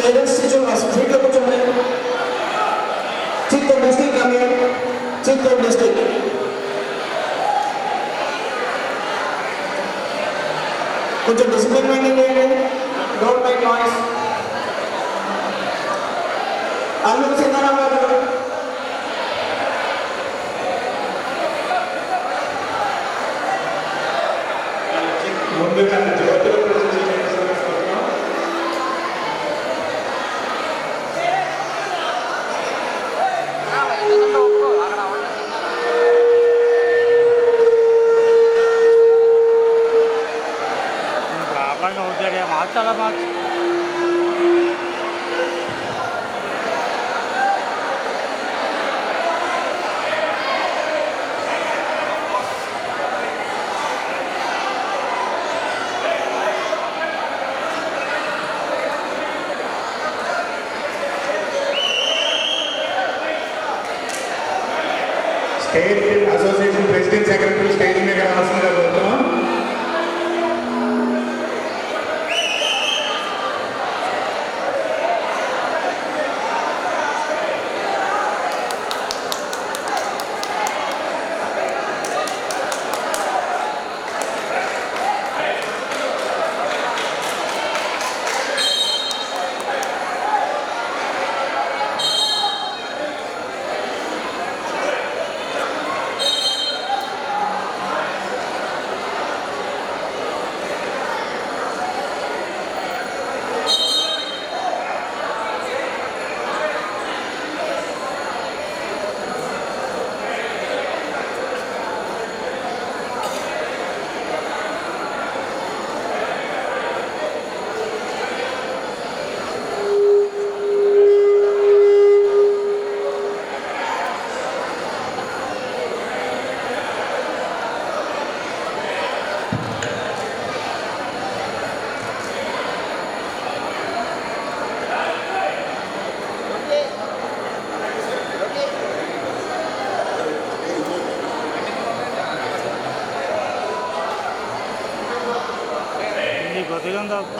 leaders seat లో కూర్చోండి. Chief District come here. Chief District. కొంచెం డిసిప్లిన్ మెయింటైన్ చేయండి. Don't make noise. Alluri Sitaramarao గారు ముందుగా జ్యోతుల ప్రదర్శన సమర్పిస్తున్నాం. ప్రాబ్లంగా ఉంటాడు మార్చాలా మార్చి state association president secretary stage మీద రావాల్సిందిగా కోరుతున్నాం.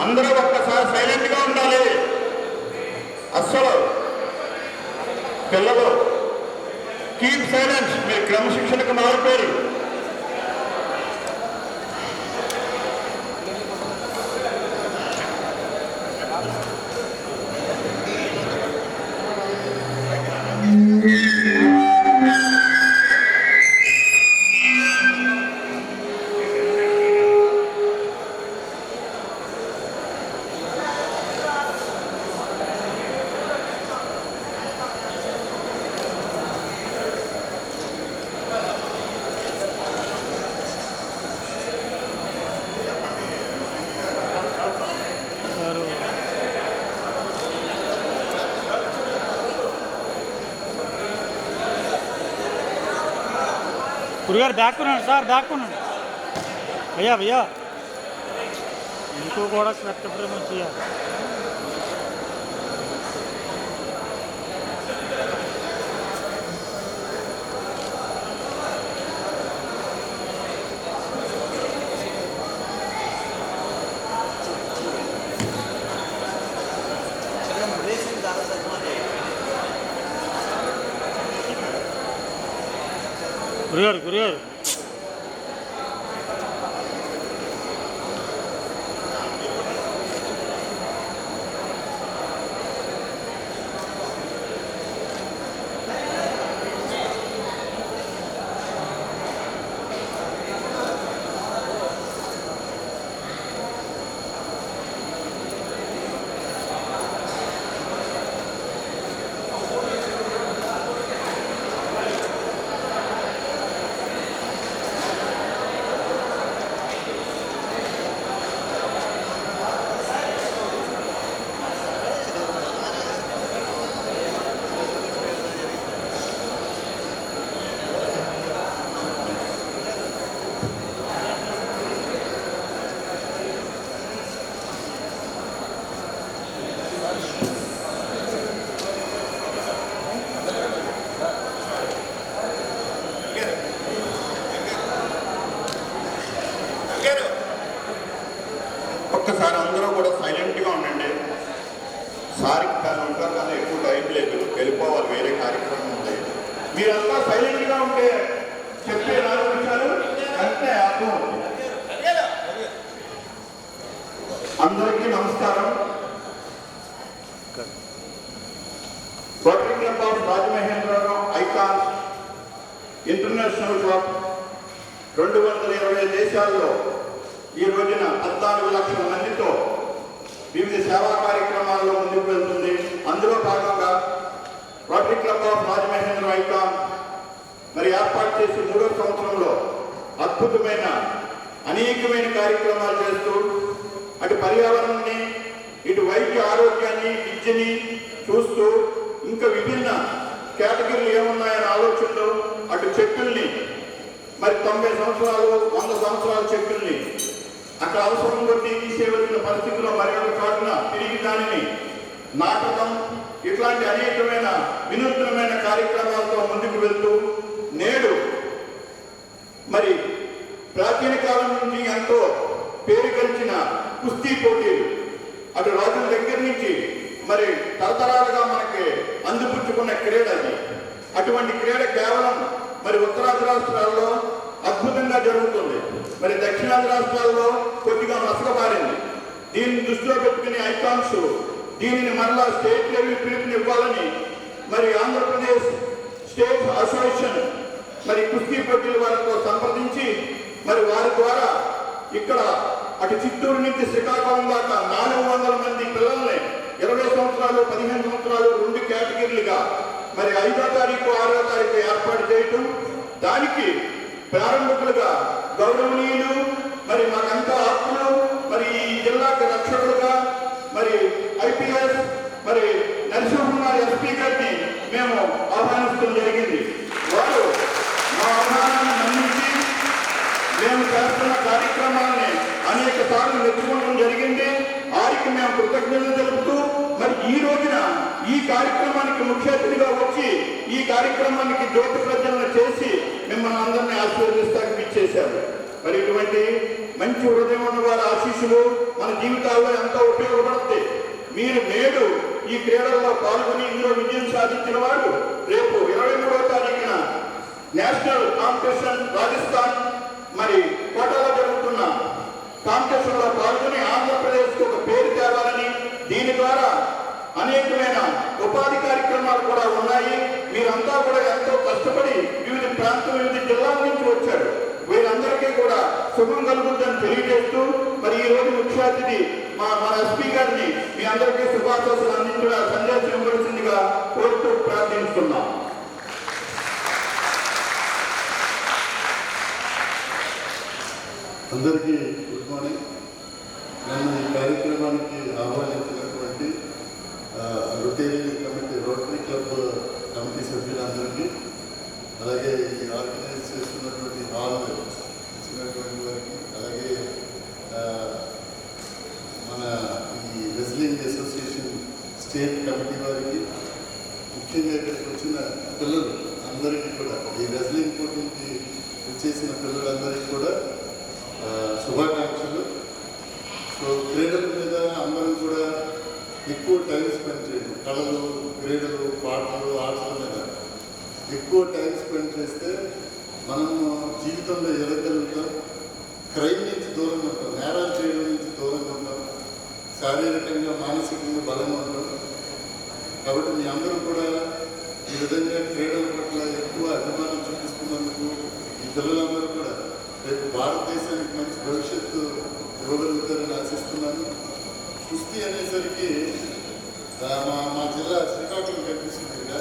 అందరూ ఒక్కసారి సైలెంట్ గా ఉండాలి. అస్సలు పిల్లలు కీప్ సైలెన్స్. మీరు క్రమశిక్షణకు మారిపోయారు. గురుగారు దాక్కున్నాడు సార్, దాక్కున్నాడు. భయ్యా భయ్యా ఇంకో కూడా శ్రద్ధప్రేమ చేయాలి. గురుగారు గురుగారు ఒక్కసారి అందరూ కూడా సైలెంట్గా ఉండండి. సారికి కానీ ఉంటారు కానీ ఎక్కువ టైం లేదు, వెళ్ళిపోవాలి, వేరే కార్యక్రమం ఉంది. మీరంతా సైలెంట్గా ఉంటే చెప్పే 4 నిమిషాలు అంటే అర్థం. అందరికీ నమస్కారం. Rotary club of Rajamahendravaram icon international club 220 దేశాల్లో ఈ రోజున 14 లక్షల మందితో వివిధ సేవా కార్యక్రమాల్లో ముందుకు వెళ్తుంది. అందులో భాగంగా rotary club of Rajamahendra icon మరి ఏర్పాటు చేసి 3వ సంవత్సరంలో అద్భుతమైన అనేకమైన కార్యక్రమాలు చేస్తూ అటు పర్యావరణాన్ని, ఇటు వైద్య ఆరోగ్యాన్ని, విద్యని చూస్తూ ఇంకా విభిన్న కేటగిరీలు ఏమున్నాయనే ఆలోచనలో అటు చెక్కుల్ని మరి 90 సంవత్సరాలు 100 సంవత్సరాల చెక్కుల్ని అక్కడ అవసరం కొద్దీ తీసేవలసిన పరిస్థితుల్లో మర్యాద కాకుండా తిరిగి దానిని నాటకం ఇట్లాంటి అనేకమైన వినూత్నమైన కార్యక్రమాలతో ముందుకు వెళ్తూ నేడు మరి ప్రాచీన కాలం నుంచి ఎంతో పేరు గెలిచిన కుస్తీ పోటీలు అటు రాజుల దగ్గర నుంచి మరి తరతరాలుగా మనకి అందిపుచ్చుకున్న క్రీడ అది. అటువంటి క్రీడ కేవలం మరి ఉత్తరాది రాష్ట్రాల్లో అద్భుతంగా జరుగుతుంది, మరి దక్షిణాది రాష్ట్రాల్లో కొద్దిగా మసకబారింది. దీన్ని దృష్టిలో పెట్టుకుని ఐకాన్స్ దీనిని మరలా స్టేట్ లెవెల్ పిలుపునివ్వాలని మరి ఆంధ్రప్రదేశ్ స్టేట్ అసోసియేషన్ మరి కుస్తీ పోటీల వారితో సంప్రదించి మరి వారి ద్వారా ఇక్కడ అటు చిత్తూరు నుంచి శ్రీకాకుళం దాకా 400 మంది పిల్లల్ని 20 సంవత్సరాలు 15 సంవత్సరాలు 2 కేటగిరీలుగా మరి 5వ తారీఖు 6వ తారీఖు ఏర్పాటు చేయటం, దానికి ప్రారంభకులుగా గౌరవనీయులు మరి మాకంతా ఆత్మలు మరి ఈ జిల్లాకి రక్షకులుగా మరి ఐపీఎస్ మరి నరసింహకుమార్ ఎస్పీ గారిని మేము ఆహ్వానించడం జరిగింది. వారు మా ఆహ్వానాన్ని మన్నించి మేము చేస్తున్న కార్యక్రమాన్ని అనేక సార్లు మెచ్చుకోవడం జరిగింది. వారికి మేము కృతజ్ఞతలు తెలుపుతూ మరి ఈ రోజున ఈ కార్యక్రమానికి ముఖ్య అతిథిగా వచ్చి ఈ కార్యక్రమానికి జ్యోతి ప్రజ్వలన చేసి మిమ్మల్ని అందరినీ ఆశీర్వదిస్తానికి ఇచ్చేశారు. మరి ఇటువంటి మంచి హృదయం ఉన్న వారి ఆశీస్సులు మన జీవితాల్లో ఎంతో ఉపయోగపడుతుంది. మీరు నేడు ఈ క్రీడల్లో పాల్గొని ఇందులో విజయం సాధించిన వారు రేపు 23వ తారీఖున నేషనల్ కాంపిటీషన్ రాజస్థాన్ మరి కోటాలో జరుగుతున్న కాంపిటీషన్లో పాల్గొని ఆంధ్రప్రదేశ్కి ఒక పేరు తేవాలని, దీని ద్వారా అనేకమైన ఉపాధి కార్యక్రమాలు కూడా ఉన్నాయి. మీరంతా కూడా ఎంతో కష్టపడి వివిధ ప్రాంతం వివిధ జిల్లాల నుంచి వచ్చారు. వీరందరికీ కూడా శుభం కలుగుతుందని తెలియజేస్తూ మరి ఈ రోజు ముఖ్య అతిథి మన ఎస్పీ గారిని మీ అందరికీ శుభాకాంక్షలు అందించిన సందేశం ఇవ్వాల్సిందిగా కోరుతూ ప్రార్థిస్తున్నాం. అందరికీ గుడ్ మార్నింగ్. నన్ను ఈ కార్యక్రమానికి ఆహ్వానించినటువంటి రోటరీ క్లబ్ కమిటీ సభ్యులందరికీ, అలాగే ఈ ఆర్గనైజ్ చేస్తున్నటువంటి హాల్ ఇచ్చినటువంటి వారికి, అలాగే మన ఈ రెజ్లింగ్ అసోసియేషన్ స్టేట్ కమిటీ వారికి, ముఖ్యంగా ఇక్కడికి వచ్చిన పిల్లలు అందరికీ కూడా, ఈ రెజ్లింగ్ పోటీకి వచ్చేసిన పిల్లలందరికీ కూడా శుభాకాంక్షలు. సో క్రీడల మీద అందరం కూడా ఎక్కువ టైం స్పెండ్ చేయడం, కళలు, క్రీడలు, పాటలు, ఆటల మీద ఎక్కువ టైం స్పెండ్ చేస్తే మనం జీవితంలో ఎదగలుగుతాం, క్రైమ్ నుంచి దూరంగా ఉంటాం, నేరాలు చేయడం నుంచి దూరంగా ఉంటాం, శారీరకంగా మానసికంగా బలంగా ఉంటాం. కాబట్టి మీ అందరూ కూడా ఈ విధంగా క్రీడల పట్ల ఎక్కువ అభిమానం చూపిస్తున్నందుకు ఈ పిల్లలందరూ కూడా రేపు భారతదేశానికి మంచి భవిష్యత్తు ఇవ్వగలుగుతారని ఆశిస్తున్నాను. కుస్తీ అనేసరికి మా జిల్లా శ్రీకాకుళం కనిపిస్తుంది కదా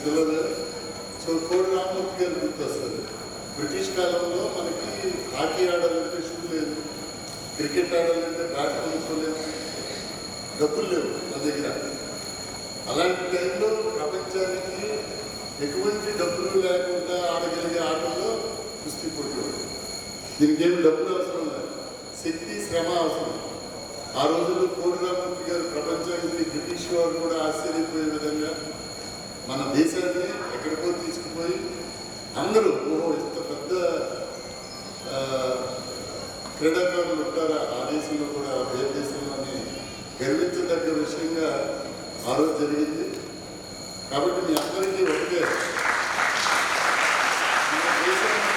పిల్లలు. సో కోడి రామ్మూర్తి గారు గుర్తొస్తారు. బ్రిటిష్ కాలంలో మనకి హాకీ ఆడాలంటే షూ లేదు, క్రికెట్ ఆడాలంటే బ్యాట్ కొనుక్కోలేదు, డబ్బులు లేవు మన దగ్గర. అలాంటి టైంలో ప్రపంచానికి ఎటువంటి డబ్బులు లేకుండా ఆడగలిగే ఆటల్లో కుస్తీ పోటీ. దీనికి ఏమి డబ్బులు అవసరం లేదు, శక్తి, శ్రమ అవసరం. ఆ రోజుల్లో కోడి రామ్మూర్తి గారు ప్రపంచానికి బ్రిటిష్ వారు కూడా ఆశ్చర్యపోయే విధంగా మన దేశాన్ని ఎక్కడికో తీసుకుపోయి అందరూ ఓహో ఇంత పెద్ద క్రీడాకారులు ఉంటారా ఆ దేశంలో కూడా, వేరే దేశంలోని గర్వించదగ్గ విషయంగా ఆ రోజు జరిగింది. కాబట్టి మీ అందరికీ ఒకటే, మన దేశానికి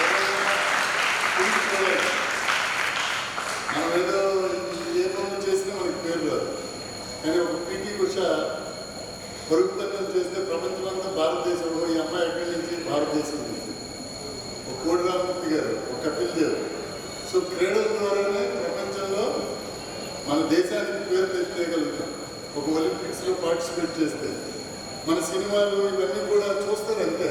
ఎవరైనా ఊహించుకోలేదు. మనం ఏదో ఏ పనులు చేసినా మనకి పేరు రాదు. కానీ ఒక పీటీ ఉషా పరుగు పందెం చేస్తే ప్రపంచమంతా భారతదేశంలో ఈ అమ్మాయి ఎక్కడి నుంచి భారతదేశం నుంచి, ఒక కోడి రామమూర్తి గారు, ఒక కపిల్ దేవ్. సో క్రీడల ద్వారానే ప్రపంచంలో మన దేశానికి పేరు తెచ్చేయగలుగుతాం. ఒక ఒలింపిక్స్లో పార్టిసిపేట్ చేస్తే మన సినిమాలు ఇవన్నీ కూడా చూస్తారు అంతే.